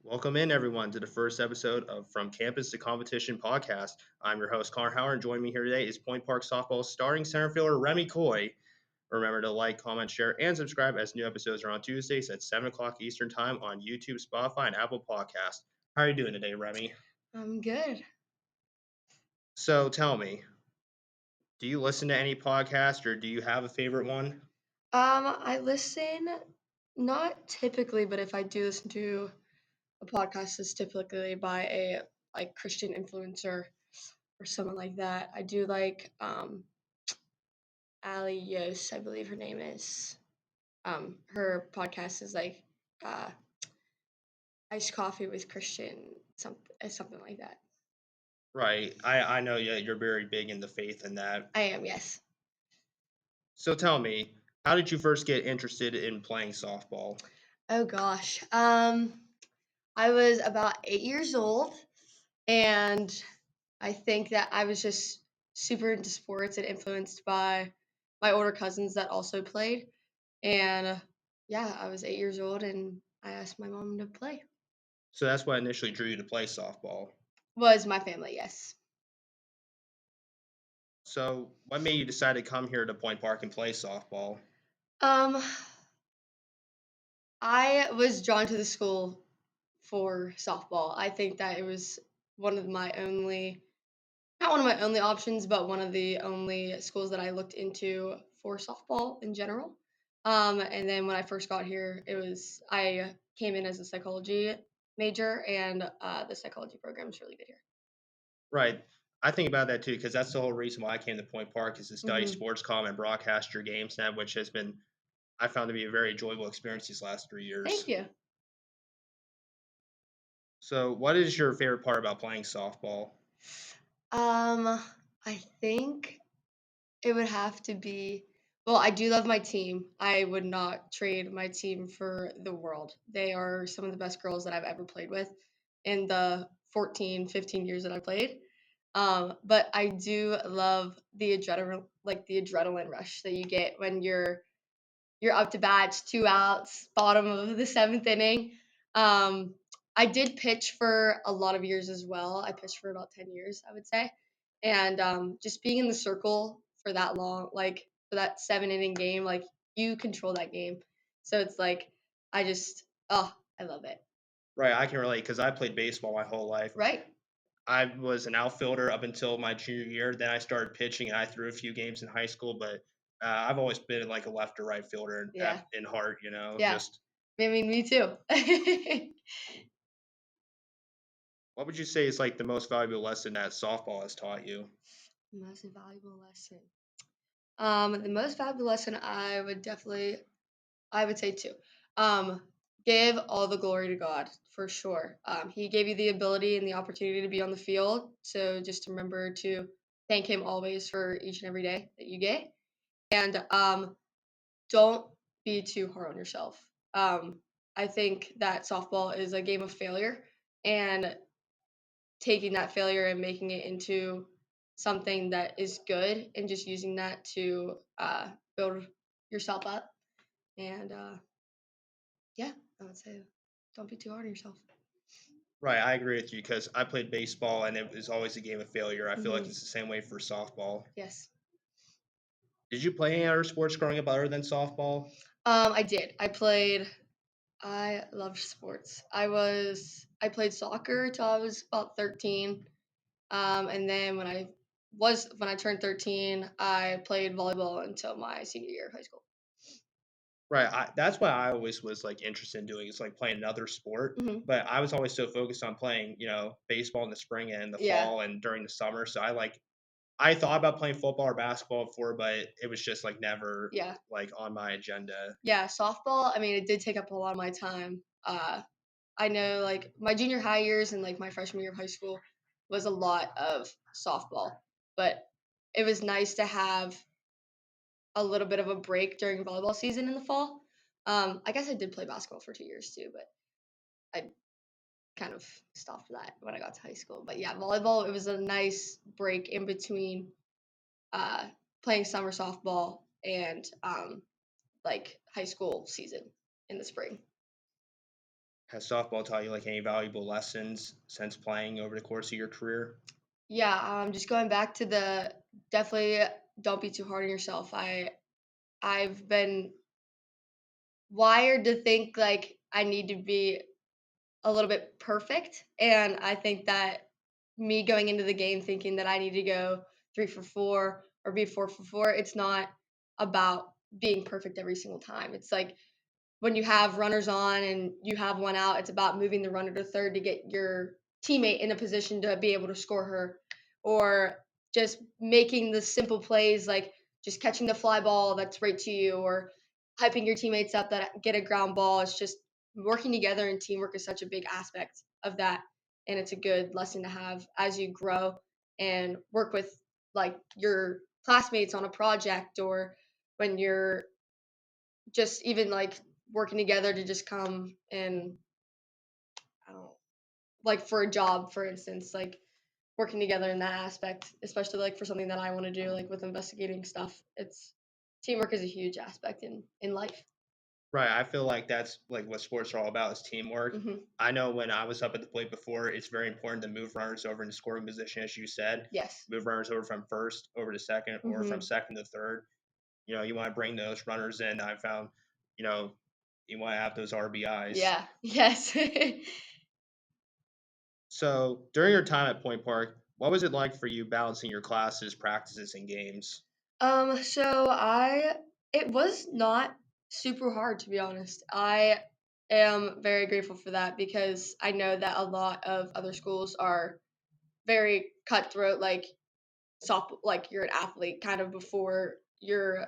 Welcome in, everyone, to the first episode of From Campus to Competition podcast. I'm your host, Connor Howard, and joining me here today is Point Park Softball starting center fielder Remi Koi. Remember to like, comment, share, and subscribe as new episodes are on Tuesdays at 7 o'clock Eastern Time on YouTube, Spotify, and Apple Podcasts. How are you doing today, Remi? I'm good. So tell me, do you listen to any podcast or do you have a favorite one? I listen not typically, but if I do listen to a podcast, it's typically by a Christian influencer or someone like that. I do like Ali Yos, I believe her name is. Her podcast is uh iced coffee with Christian something like that. Right. I know you're very big into faith in that. I am, yes. So tell me, how did you first get interested in playing softball? Oh gosh. I was about 8 years old, and I think that I was just super into sports and influenced by my older cousins that also played. And yeah, I was 8 years old and I asked my mom to play. So that's what initially drew you to play softball. Was my family, yes. So what made you decide to come here to Point Park and play softball? Um, I was drawn to the school for softball. I think that it was one of my only, not one of my only options, but one of the only schools that I looked into for softball in general. And then when I first got here, I came in as a psychology major, and the psychology program is really good here. Right. I think about that too because that's the whole reason why I came to Point Park is to study Hmm. sports comm and broadcast your games now, which has been I found to be a very enjoyable experience these last 3 years. Thank you. So what is your favorite part about playing softball? I think it would have to be. Well, I do love my team. I would not trade my team for the world. They are some of the best girls that I've ever played with in the 14, 15 years that I played. But I do love the adrenaline rush that you get when you're up to bat, 2 outs, bottom of the seventh inning. Um, I did pitch for a lot of years as well. I pitched for about 10 years, I would say, and just being in the circle for that long, like for that 7 inning game, like you control that game. So it's like I just I love it. Right, I can relate because I played baseball my whole life. Right? I was an outfielder up until my junior year. Then I started pitching and I threw a few games in high school, but I've always been like a left or right fielder Yeah. in heart, you know, Yeah. just I mean, me too. what would you say is like the most valuable lesson that softball has taught you? Most valuable lesson. The most valuable lesson I would say two. Um, give all the glory to God for sure. He gave you the ability and the opportunity to be on the field. So just remember to thank Him always for each and every day that you get. And don't be too hard on yourself. I think that softball is a game of failure, and taking that failure and making it into something that is good and just using that to build yourself up. And yeah, I would say don't be too hard on yourself. Right, I agree with you because I played baseball and it was always a game of failure. I feel like Hmm. it's the same way for softball. Yes. Did you play any other sports growing up other than softball? I did. I loved sports. I played soccer till I was about 13. And then when I turned 13, I played volleyball until my senior year of high school. Right, that's what I always was like interested in doing is like playing another sport. Hmm. But I was always so focused on playing, baseball in the spring and in the Yeah. fall and during the summer. So I thought about playing football or basketball before, but it was just like never Yeah. like on my agenda. Yeah. Softball, I mean, it did take up a lot of my time. I know like my junior high years and like my freshman year of high school was a lot of softball, but it was nice to have a little bit of a break during volleyball season in the fall. I guess I did play basketball for 2 years too, but I kind of stopped that when I got to high school. But yeah, volleyball, it was a nice break in between uh, playing summer softball and like high school season in the spring. Has softball taught you like any valuable lessons since playing over the course of your career? Yeah, just going back to the definitely don't be too hard on yourself. I've been wired to think like I need to be a little bit perfect, and I think that me going into the game thinking that I need to go 3 for 4 or be 4 for 4, it's not about being perfect every single time. It's like when you have runners on and you have one out, it's about moving the runner to third to get your teammate in a position to be able to score her, or just making the simple plays like just catching the fly ball that's right to you, or hyping your teammates up that get a ground ball. It's just working together, and teamwork is such a big aspect of that. And it's a good lesson to have as you grow and work with like your classmates on a project, or when you're just even like working together to just come and I don't know, like for a job, for instance, like working together in that aspect, especially like for something that I want to do, like with investigating stuff. It's teamwork is a huge aspect in life. Right. I feel like that's like what sports are all about is teamwork. Hmm. I know when I was up at the plate before, it's very important to move runners over in scoring position, as you said. Yes. Move runners over from first over to second or from Hmm. second to third. You want to bring those runners in. I found, you know, you want to have those RBIs. Yeah. Yes. So during your time at Point Park, what was it like for you balancing your classes, practices, and games? So I it was not super hard, to be honest. I am very grateful for that because I know that a lot of other schools are very cutthroat, like you're an athlete kind of before you're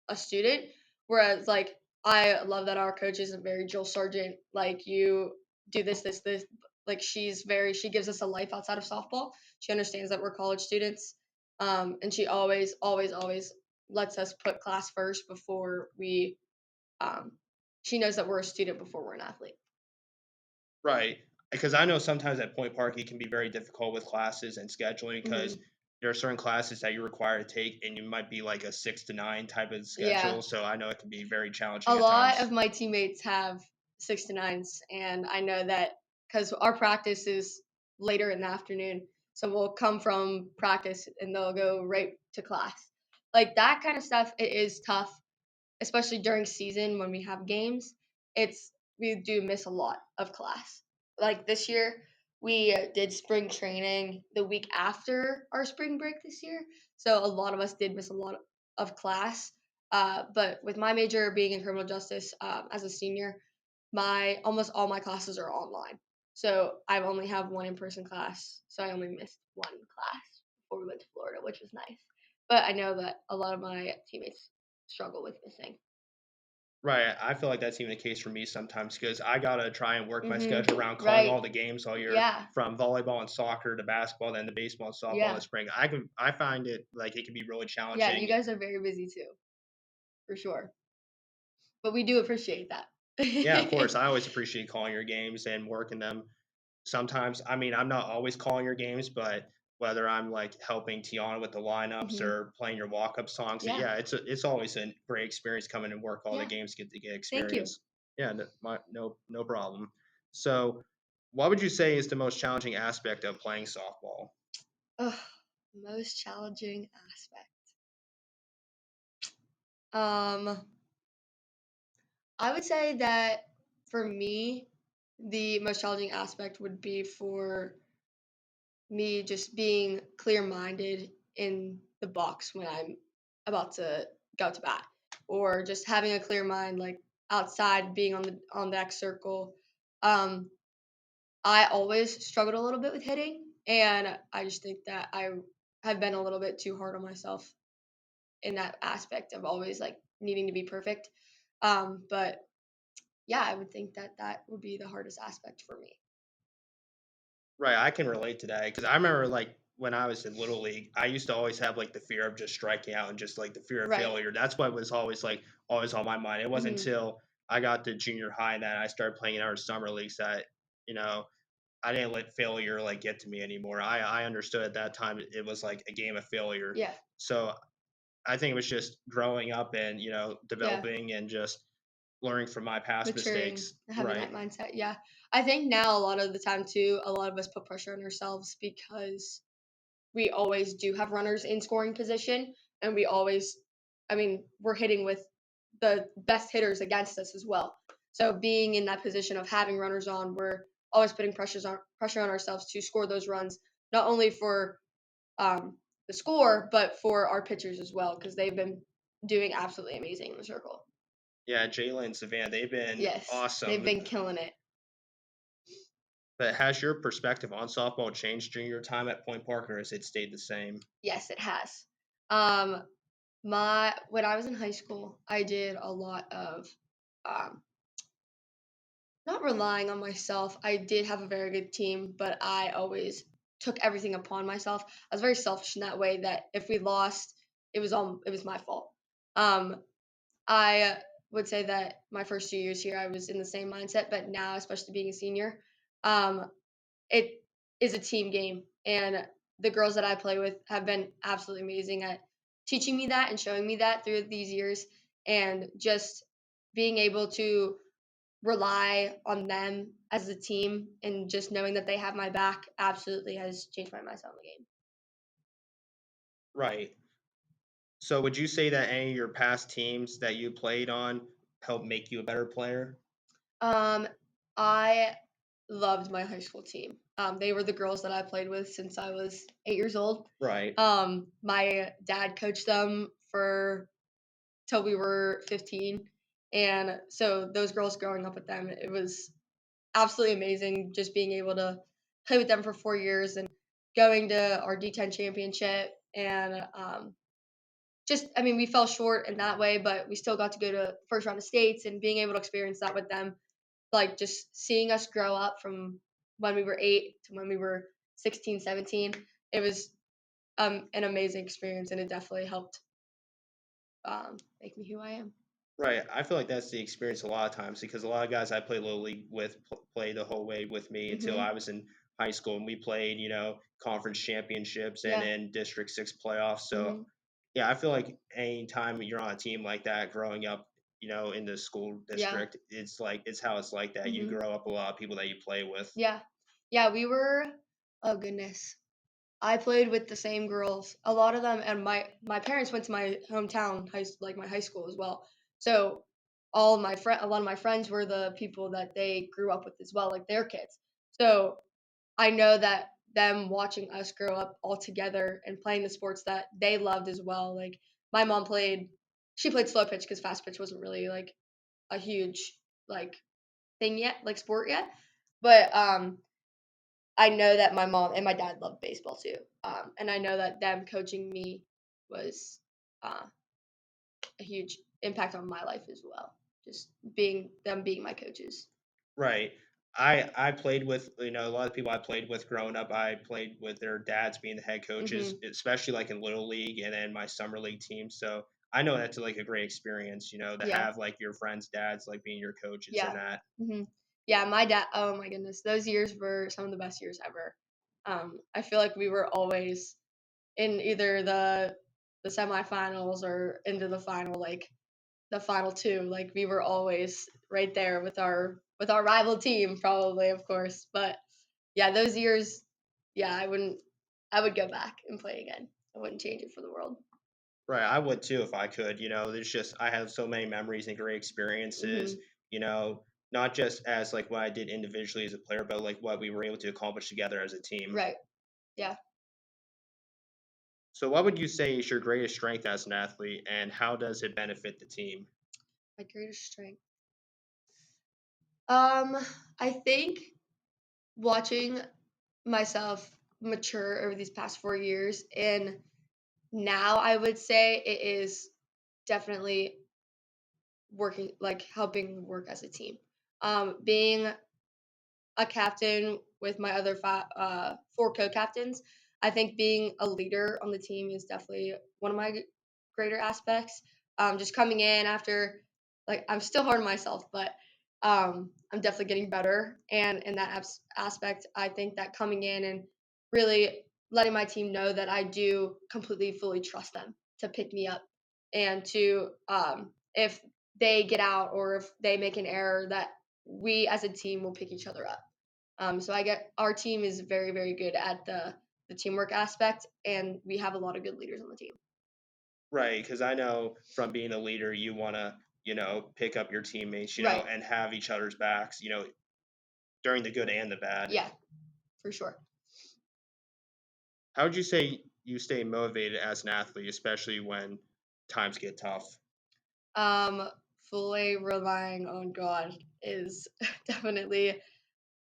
a student. Whereas like I love that our coach isn't very Jill Sargent, like you do this. Like she gives us a life outside of softball. She understands that we're college students. And she always lets us put class first before we she knows that we're a student before we're an athlete. Right. Because I know sometimes at Point Park it can be very difficult with classes and scheduling because Hmm. there are certain classes that you're required to take and you might be like a 6 to 9 type of Yeah. schedule. So I know it can be very A challenging at lot of times. my teammates have 6 to 9s, and I know that because our practice is later in the afternoon, so we'll come from practice and they'll go right to class. Like that kind of stuff, it is tough, especially during season when we have games. It's we do miss a lot of class. Like this year, we did spring training the week after our spring break this year, so a lot of us did miss a lot of class. But with my major being in criminal justice, as a senior, my almost all my classes are online. So I only have one in-person class. So I only missed one class before we went to Florida, which was nice. But I know that a lot of my teammates struggle with missing. Right. I feel like that's even the case for me sometimes because I gotta try and work my schedule Mhm. around calling all Right. the games all year, Yeah. from volleyball and soccer to basketball, then to baseball and softball in the Yeah. spring. I find it like it can be really Yeah, you challenging. guys are very busy too, for sure. But we do appreciate that. Yeah, of course. I always appreciate calling your games and working them. Sometimes, I mean, I'm not always calling your games, but whether I'm like helping Tiana with the lineups Mhm. or playing your walk up songs, Yeah. yeah, it's always a great experience coming and work all the Yeah. games, get to get Thank you. experience. Yeah, no problem. So, what would you say is the most challenging aspect of playing softball? Ugh, most challenging aspect. Um, I would say that for me, the most challenging aspect would be for me just being clear-minded in the box when I'm about to go to bat, or just having a clear mind, like outside, being on the X circle. Um, I always struggled a little bit with hitting, and I just think that I have been a little bit too hard on myself in that aspect of always like needing to be perfect. But yeah, I would think that that would be the hardest aspect for me. Right, I can relate to that because I remember like when I was in little league, I used to always have like the fear of just striking out and just like the fear of Right. failure. That's what was always like always on my mind. It wasn't Hmm. until I got to junior high that I started playing in our summer leagues that you know I didn't let failure like get to me anymore. I understood at that time it was like a game of failure. Yeah. So I think it was just growing up and Yeah. developing and just learning from my past Maturing, mistakes. having Right. that mindset. Yeah. I think now a lot of the time too, a lot of us put pressure on ourselves because we always do have runners in scoring position and we always I mean, we're hitting with the best hitters against us as well. So being in that position of having runners on, we're always putting pressure on ourselves to score those runs, not only for the score, but for our pitchers as well, because they've been doing absolutely amazing in the circle. Yeah, Jayla and Savannah, they've been Yes, they've awesome. been killing it. But has your perspective on softball changed during your time at Point Park, or has it stayed the same? Yes, it has. Um, my when I was in high school, I did a lot of um, not relying on myself. I did have a very good team, but I always took everything upon myself. I was very selfish in that way that if we lost, it was my fault. Um, I would say that my first 2 years here, I was in the same mindset, but now, especially being a senior, um, it is a team game, and the girls that I play with have been absolutely amazing at teaching me that and showing me that through these years, and just being able to rely on them as a team and just knowing that they have my back absolutely has changed my mindset on the game. Right. So would you say that any of your past teams that you played on helped make you a better player? Um, I loved my high school team. They were the girls that I played with since I was 8 years old. Right. My dad coached them for till we were 15, and so those girls growing up with them, it was absolutely amazing just being able to play with them for 4 years and going to our D10 championship and just I mean we fell short in that way, but we still got to go to first round of states and being able to experience that with them, like just seeing us grow up from when we were 8 to when we were 16, 17. It was an amazing experience and it definitely helped make me who I am. Right. I feel like that's the experience a lot of times because a lot of guys I play little league with play the whole way with me until I Mhm. was in high school and we played, conference championships and Yeah. then District 6 playoffs. So, Mhm. yeah, I feel like anytime you're on a team like that growing up, in the school Yeah. district, it's how it's like that. You Mhm. grow up a lot of people that you play with. Yeah. Yeah, we were oh goodness. I played with the same girls. A lot of them and my parents went to my hometown like my high school as well. So a lot of my friends were the people that they grew up with as well, like their kids. So I know that them watching us grow up all together and playing the sports that they loved as well. Like my mom she played slow pitch because fast pitch wasn't really like a huge like thing yet, like sport yet. But I know that my mom and my dad loved baseball too. And I know that them coaching me was uh, a huge impact on my life as well. Just being my coaches. Right. I played with, a lot of people I played with growing up, I played with their dads being the head coaches, Mhm. especially like in little league and then my summer league team. So I know that's like a great experience, to Yeah. have like your friends' dads like being your coaches and Yeah. that. Mhm. Yeah, my dad oh my goodness. Those years were some of the best years ever. I feel like we were always in either the semifinals or into the final, like the final two. Like we were always right there with our rival team, probably, of course. But yeah, those years, yeah, I would go back and play again. I wouldn't change it for the world. Right. I would too if I could. There's just I have so many memories and great experiences, Mhm. not just as like what I did individually as a player, but like what we were able to accomplish together as a team. Right. Yeah. So what would you say is your greatest strength as an athlete and how does it benefit the team? My greatest strength. Um, I think watching myself mature over these past 4 years, and now I would say it is definitely working, like helping work as a team. Being a captain with my other four co-captains. I think being a leader on the team is definitely one of my greater aspects. Just coming in after, like, I'm still hard on myself, but I'm definitely getting better. And in that aspect, I think that coming in and really letting my team know that I do completely, fully trust them to pick me up and to if they get out or if they make an error, that we as a team will pick each other up. So I get our team is very very good at the teamwork aspect, and we have a lot of good leaders on the team. Right, because I know from being a leader, you want to, pick up your teammates, Right. and have each other's backs, during the good and the bad. Yeah, for sure. How would you say you stay motivated as an athlete, especially when times get tough? Um, Fully relying on God is definitely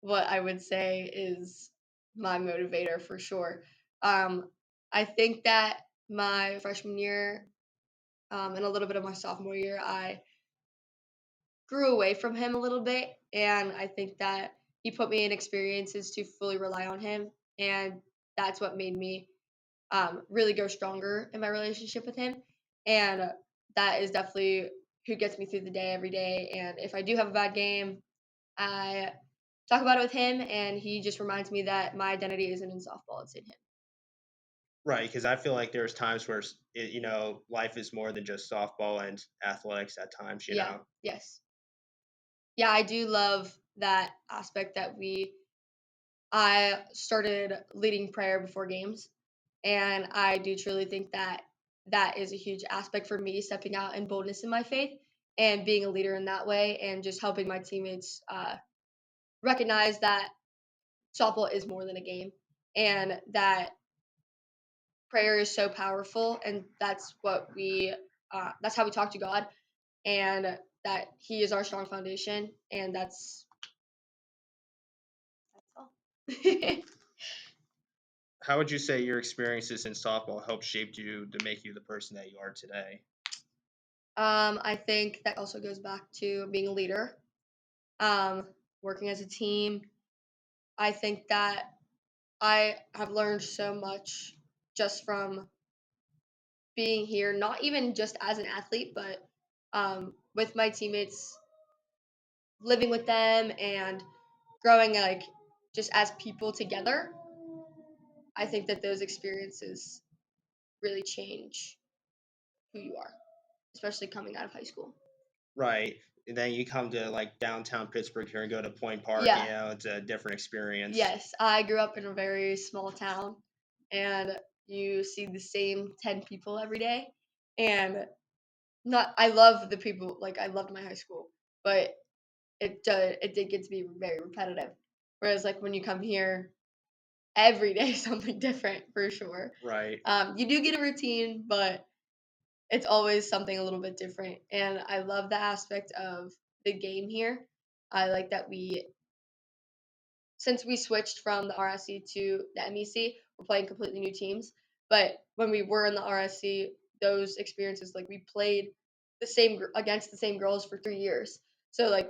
what I would say is my motivator for sure. Um, I think that my freshman year and a little bit of my sophomore year, I grew away from him a little bit, and I think that he put me in experiences to fully rely on him, and that's what made me really go stronger in my relationship with him, and that is definitely who gets me through the day every day. And if I do have a bad game, I talk about it with him, and he just reminds me that my identity isn't in softball; it's in him. Right, because I feel like there's times where life is more than just softball and athletics at times. Yeah. Yes. Yeah, I do love that aspect that we I started leading prayer before games, and I do truly think that that is a huge aspect for me, stepping out in boldness in my faith and being a leader in that way, and just helping my teammates recognize that softball is more than a game, and that prayer is so powerful, and that's how we talk to God, and that He is our strong foundation, and that's all. How would you say your experiences in softball helped shape you to make you the person that you are today? I think that also goes back to being a leader, working as a team. I think that I have learned so much just from being here, not even just as an athlete, but with my teammates, living with them and growing like just as people together. I think that those experiences really change who you are, especially coming out of high school. Right. And then you come to like downtown Pittsburgh here and go to Point Park, Yeah. it's a different experience. Yes, I grew up in a very small town, and you see the same 10 people every day. And not, I love the people, like, I loved my high school, but it did get to be very repetitive. Whereas, like, when you come here, every day is something different for sure. Right. You do get a routine, but it's always something a little bit different. And I love the aspect of the game here. I like that we since we switched from the RSC to the MEC, we're playing completely new teams. But when we were in the RSC, those experiences, like we played against the same girls for 3 years, so like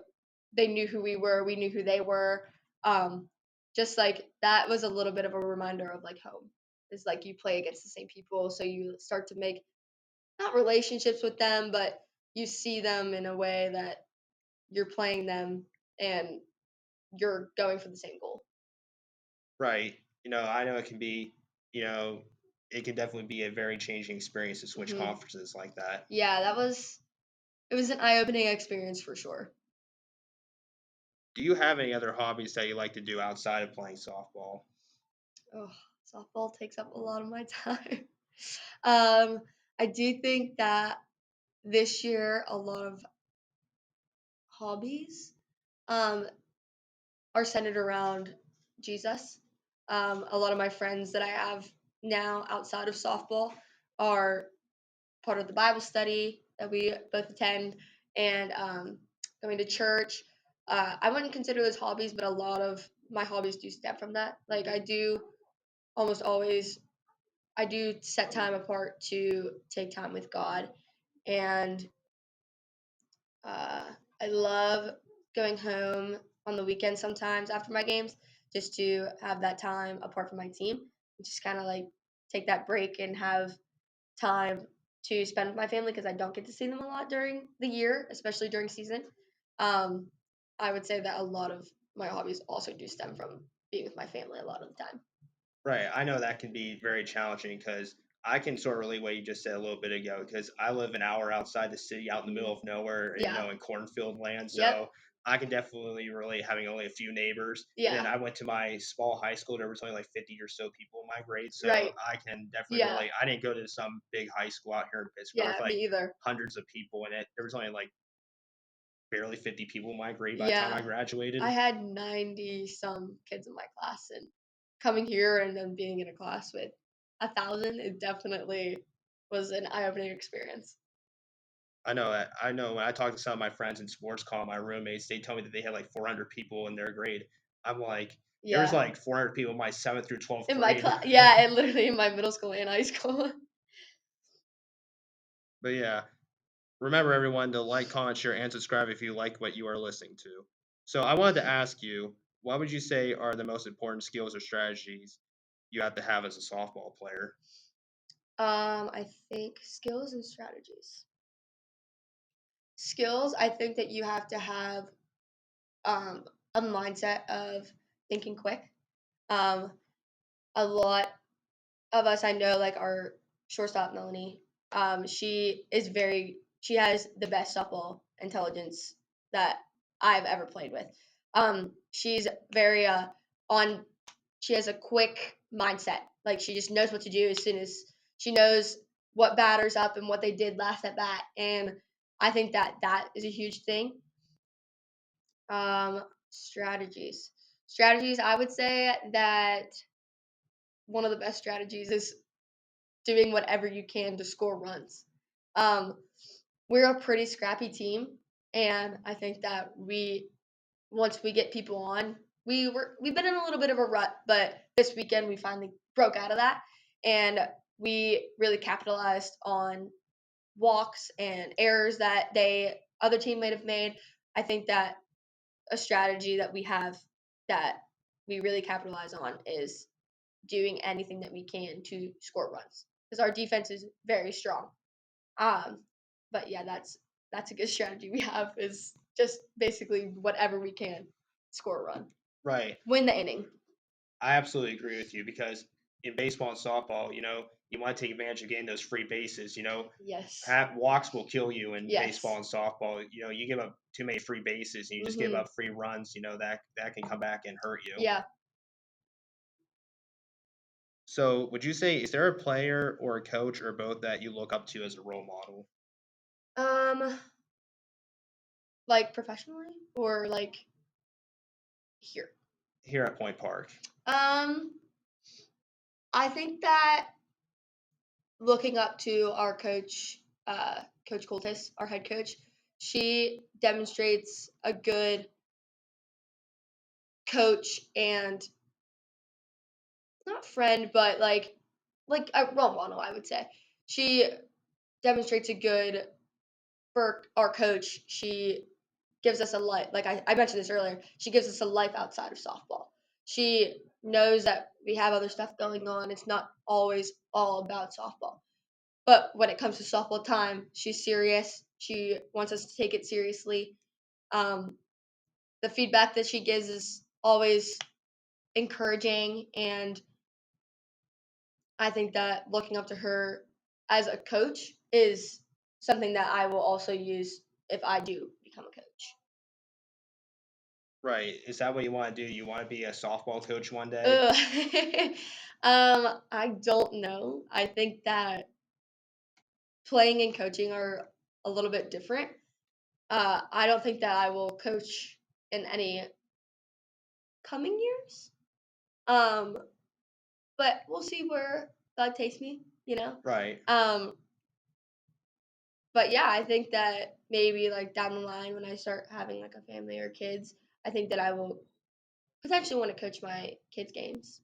they knew who we knew who they were. Um, just like that was a little bit of a reminder of like home. Is like you play against the same people, so you start to make not relationships with them, but you see them in a way that you're playing them and you're going for the same goal. Right. I know it can be, you know, it can definitely be a very changing experience to switch Hmm. conferences like that. Yeah, it was an eye-opening experience for sure. Do you have any other hobbies that you like to do outside of playing softball? Oh, softball takes up a lot of my time. um, I do think that this year a lot of hobbies um, are centered around Jesus. A lot of my friends that I have now outside of softball are part of the Bible study that we both attend, and going to church. I wouldn't consider those hobbies, but a lot of my hobbies do stem from that. Like I do almost always, I do set time apart to take time with God, and I love going home on the weekend sometimes after my games, just to have that time apart from my team, just kind of like take that break and have time to spend with my family because I don't get to see them a lot during the year, especially during season. Um, I would say that a lot of my hobbies also do stem from being with my family a lot of the time. Right. I know that can be very challenging because I can sort of relate what you just said a little bit ago because I live an hour outside the city, out in the middle Mhm. of nowhere, Yeah. in cornfield land. Yep. So I can definitely relate having only a few neighbors. And then Yeah. I went to my small high school. There was only like 50 or so people in my grade. So Right. I can definitely Yeah. relate. I didn't go to some big high school out here in Pittsburgh with Yeah. Me like either. hundreds of people in it. There was only like barely 50 people in my grade by the time I Yeah. graduated. I had 90 some kids in my class, and coming here and then being in a class with 1,000, it definitely was an eye-opening experience. I know when I talk to some of my friends in sports call, my roommates, they tell me that they had like 400 people in their grade. I'm like, there was Yeah. like 400 people in my 7th through 12th In my grade. class, yeah, and literally in my middle school and high school. But yeah, remember everyone to like, comment, share, and subscribe if you like what you are listening to. So I wanted to ask you, what would you say are the most important skills or strategies you have to have as a softball player? I think skills and strategies. Skills, I think that you have to have um, a mindset of thinking quick. Um, a lot of us I know, like our shortstop Melanie, she has the best softball intelligence that I've ever played with. She's very on. She has a quick mindset. Like she just knows what to do as soon as she knows what batters up and what they did last at bat. And I think that that is a huge thing. Strategies. Strategies. I would say that one of the best strategies is doing whatever you can to score runs. Um, we're a pretty scrappy team, and I think that we once we get people on, we've been in a little bit of a rut, but this weekend we finally broke out of that, and we really capitalized on walks and errors that they other team might have made. I think that a strategy that we have that we really capitalize on is doing anything that we can to score runs because our defense is very strong. Um, but yeah, that's a good strategy we have is just basically whatever we can score a run, Right. win the inning. I absolutely agree with you because in baseball and softball, you want to take advantage of getting those free bases. Yes. Walks will kill you in baseball Yes. and softball. You give up too many free bases and you just give Mhm. up free runs. That can come back and hurt you. Yeah. So, would you say is there a player or a coach or both that you look up to as a role model Um, like professionally or like here. here at Point Park? Um, I think that looking up to our coach, Coach Coltis, our head coach, she demonstrates a good coach and not friend, but like a role model, I would say. She demonstrates a good for our coach. She gives us a life. Like I mentioned this earlier, she gives us a life outside of softball. She knows that we have other stuff going on. It's not always all about softball. But when it comes to softball time, she's serious. She wants us to take it seriously. Um, the feedback that she gives is always encouraging, and I think that looking up to her as a coach is something that I will also use if I do become a coach. Right. Is that what you want to do? You want to be a softball coach one day? Ugh. I don't know. I think that playing and coaching are a little bit different. I don't think that I will coach in any coming years. Um, but we'll see where God takes me, you know. Right. Um, but yeah, I think that maybe like down the line when I start having like a family or kids, I think that I will potentially want to coach my kids' games.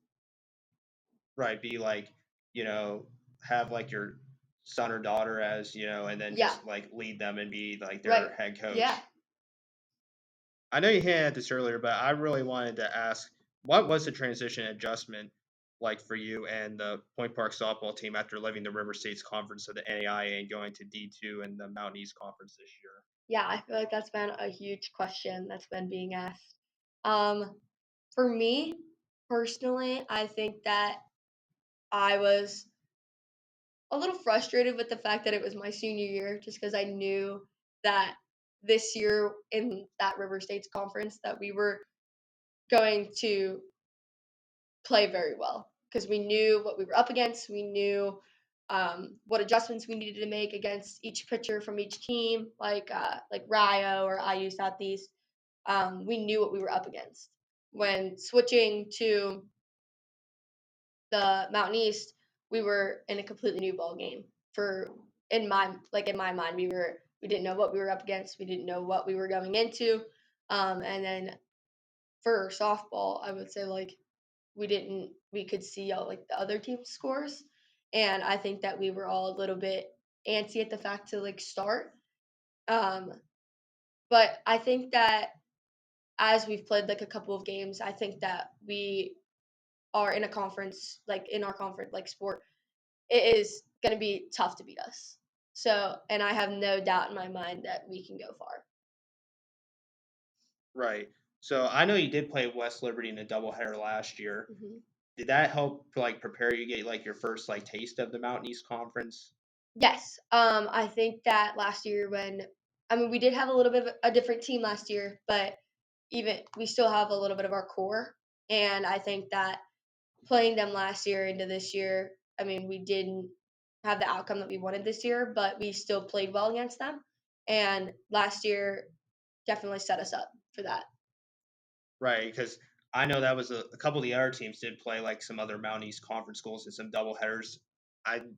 Right. Be like, you know, have like your son or daughter as, and then Yeah, just like lead them and be like right. their head Yeah. coach. I know you hinted at this earlier, but I really wanted to ask, what was the transition adjustment like for you and the Point Park softball team after leaving the River States Conference of the NAIA and going to D2 and the Mountain East Conference this year? Yeah, I feel like that's been a huge question that's been being asked. Um, for me personally, I think that I was a little frustrated with the fact that it was my senior year, just because I knew that this year in that River States conference that we were going to play very well because we knew what we were up against. We knew what adjustments we needed to make against each pitcher from each team, like Rio or IU Southeast. We knew what we were up against. When switching to the Mountain East, we were in a completely new ball game. For in my mind, we didn't know what we were up against. We didn't know what we were going into. And then for softball, I would say like we could see all like the other team's scores, and I think that we were all a little bit antsy at the fact to like start. Um, but I think that as we've played like a couple of games, I think that we are in a conference like in our conference like sport it is going to be tough to beat us. So, and I have no doubt in my mind that we can go far. Right. So I know you did play West Liberty in a doubleheader last year. Hmm. Did that help like prepare you get like your first like taste of the Mountain East Conference? Yes, I think that last year we did have a little bit of a different team last year, but even we still have a little bit of our core, and I think that playing them last year into this year, we didn't have the outcome that we wanted this year, but we still played well against them, and last year definitely set us up for that. Right, because I know that was a couple of the other teams did play like some other Mountain East Conference schools in some doubleheaders. I'm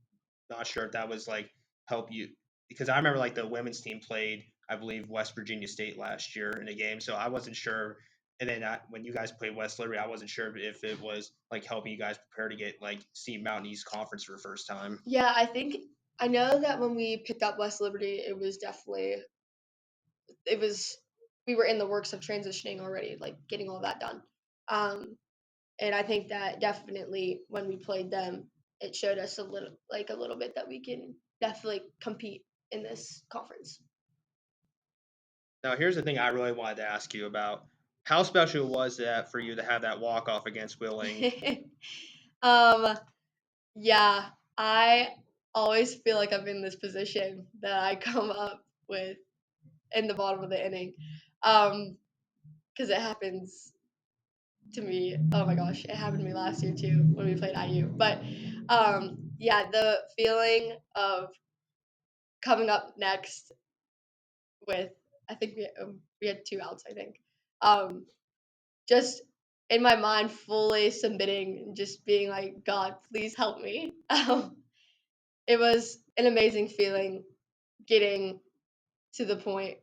not sure if that was like help you because I remember like the women's team played, I believe, West Virginia State last year in a game, so I wasn't sure. And then when you guys played West Liberty, I wasn't sure if it was like helping you guys prepare to get like see Mountain East Conference for the first time. Yeah, I know that when we picked up West Liberty, it was we were in the works of transitioning already, like getting all that done. Um, and I think that definitely when we played them, it showed us a little bit that we can definitely compete in this conference. Now, here's the thing I really wanted to ask you about. How special was that for you to have that walk off against Willing? um, yeah, I always feel like I'm in this position that I come up with in the bottom of the inning, because it happens to me. Oh my gosh, it happened to me last year too when we played IU. But yeah, the feeling of coming up next with I think we had 2 outs. I think just in my mind, fully submitting, and just being like, God, please help me. It was an amazing feeling getting to the point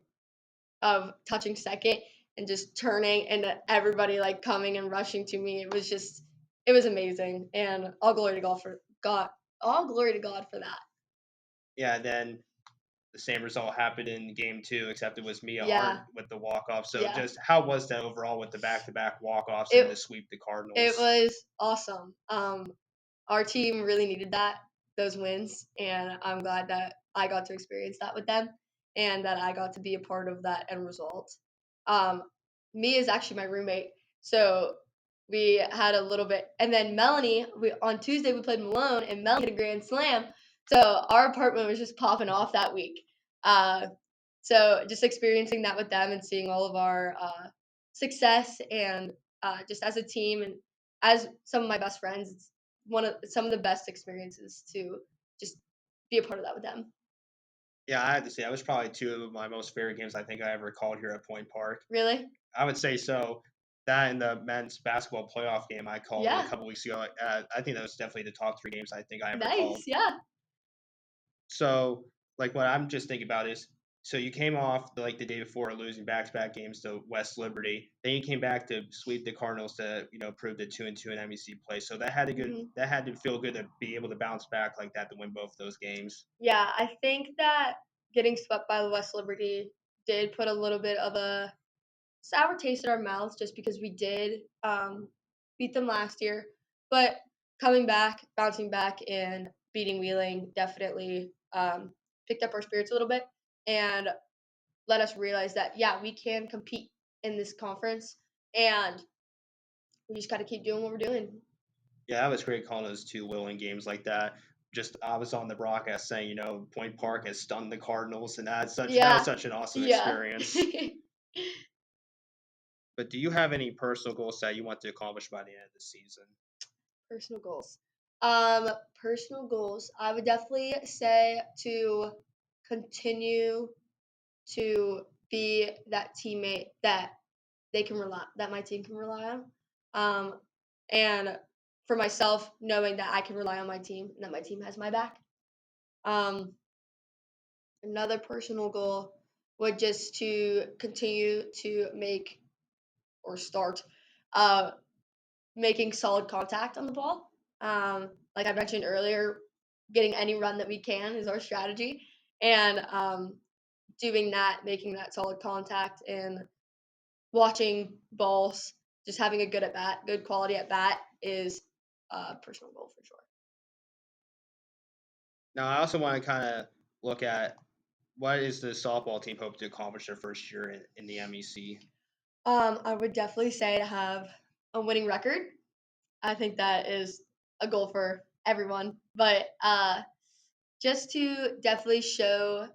of touching second and just turning and everybody like coming and rushing to me. It was amazing, and all glory to God for God. All glory to God for that. Yeah, then the same result happened in game two, except it was Mia Yeah, Hart with the walk off. So yeah. just how was that overall with the back to back walk offs and It the sweep the it Cardinals? was awesome. Our team really needed those wins, and I'm glad that I got to experience that with them, and that I got to be a part of that end result. Um, Mia is actually my roommate, so we had a little bit, and then Melanie. On Tuesday we played Malone, and Melanie hit a grand slam, so our apartment was just popping off that week. Uh, so just experiencing that with them and seeing all of our success and just as a team and as some of my best friends, it's one of some of the best experiences to just be a part of that with them. Yeah, I have to say that was probably two of my most favorite games I think I ever called here at Point Park. Really? I would say so. That and the men's basketball playoff game I called a Yeah. couple weeks ago. I think that was definitely the top three games I think I ever Nice. called. Yeah. So, like, what I'm just thinking about is, so you came off like the day before losing back-to-back games to West Liberty, then you came back to sweep the Cardinals to prove the 2-2 in MEC play. So Hmm. that had to feel good to be able to bounce back like that to win both those games. Yeah. I think that getting swept by the West Liberty did put a little bit of a sour taste in our mouths just because we did beat them last year. But coming back, bouncing back, and beating Wheeling definitely picked up our spirits a little bit and let us realize that, yeah, we can compete in this conference and we just got to keep doing what we're doing. Yeah, that was great calling those two willing games like that. just I was on the broadcast saying, Point Park has stunned the Cardinals, and that was Yeah. such an awesome Yeah. experience. But do you have any personal goals that you want to accomplish by the end of the season? Personal goals. Personal goals. I would definitely say to continue to be that teammate that my team can rely on. And for myself, knowing that I can rely on my team and that my team has my back. Um, Another personal goal would just to continue to make or start uh, making solid contact on the ball. Like I mentioned earlier, getting any run that we can is our strategy, and doing that, making that solid contact, and watching balls, just having a good at bat, good quality at bat is a personal goal for sure. Now, I also want to kind of look at what is the softball team hope to accomplish their first year in the MEC? I would definitely say to have a winning record. I think that is a goal for everyone, but just to definitely show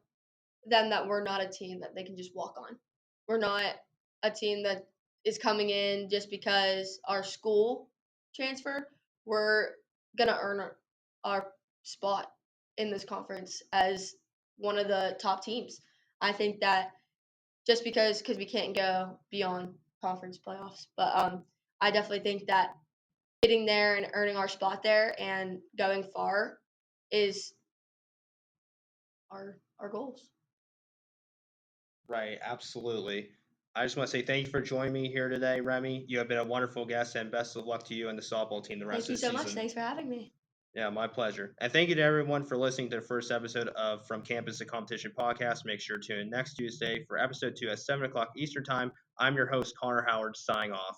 them that we're not a team that they can just walk on. We're not a team that is coming in just because our school transfer. We're gonna earn our spot in this conference as one of the top teams. I think that just because we can't go beyond conference playoffs, but I definitely think that getting there and earning our spot there and going far is our goals. Right, absolutely. I just want to say thank you for joining me here today, Remi. You have been a wonderful guest, and best of luck to you and the softball team the rest Thank of you the so much. season. Thanks for having me. Yeah, my pleasure. And thank you to everyone for listening to the first episode of From Campus to Competition podcast. Make sure to tune in next Tuesday for episode 2 at 7 o'clock Eastern Time. I'm your host, Connor Howard, signing off.